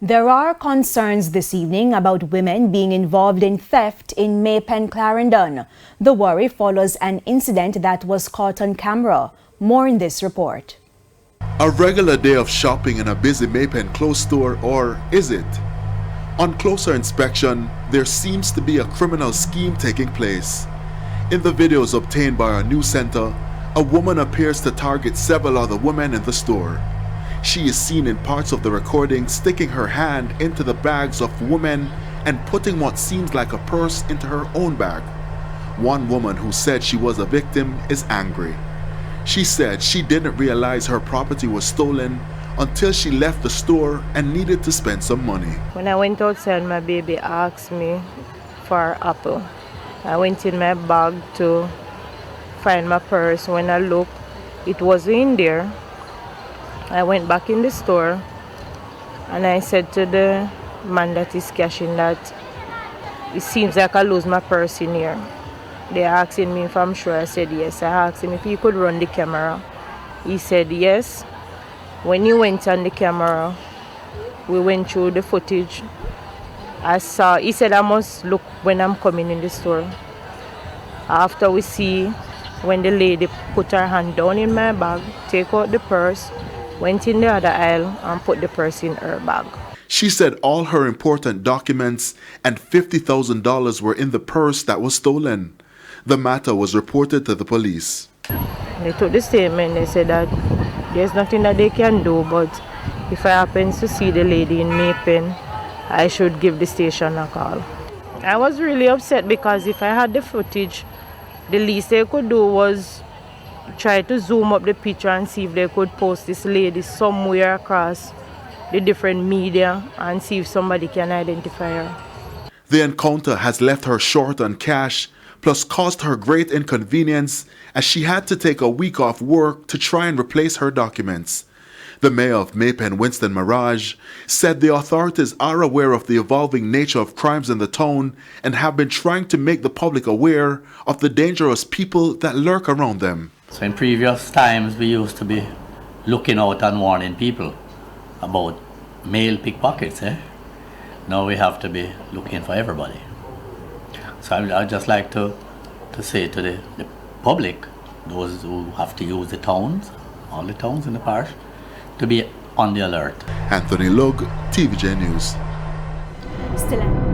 There are concerns this evening about women being involved in theft in Maypen, Clarendon. The worry follows an incident that was caught on camera. More in this report. A regular day of shopping in a busy Maypen clothes store, or is it? On closer inspection, there seems to be a criminal scheme taking place. In the videos obtained by our news center, a woman appears to target several other women in the store. She is seen in parts of the recording sticking her hand into the bags of women and putting what seems like a purse into her own bag. One woman who said she was a victim is angry. She said she didn't realize her property was stolen until she left the store and needed to spend some money. When I went outside, my baby asked me for an apple. I went in my bag to find my purse. When I looked, it wasn't in there. I went back in the store and I said to the man that is cashing that it seems like I lose my purse in here. They asking me if I'm sure. I said yes. I asked him if he could run the camera. He said yes. When he went on the camera, we went through the footage. He said I must look when I'm coming in the store. After we see when the lady put her hand down in my bag, take out the purse, went in the other aisle and put the purse in her bag. She said all her important documents and $50,000 were in the purse that was stolen. The matter was reported to the police. They took the statement. They said that there's nothing that they can do, but if I happen to see the lady in Maypen, I should give the station a call. I was really upset because if I had the footage, the least they could do was try to zoom up the picture and see if they could post this lady somewhere across the different media and see if somebody can identify her. The encounter has left her short on cash, plus caused her great inconvenience as she had to take a week off work to try and replace her documents. The mayor of Maypen, Winston Mirage, said the authorities are aware of the evolving nature of crimes in the town and have been trying to make the public aware of the dangerous people that lurk around them. So in previous times, we used to be looking out and warning people about male pickpockets. Now we have to be looking for everybody. So I'd just like to say to the public, those who have to use the towns, all the towns in the parish, to be on the alert. Anthony Lug, TVJ News. Still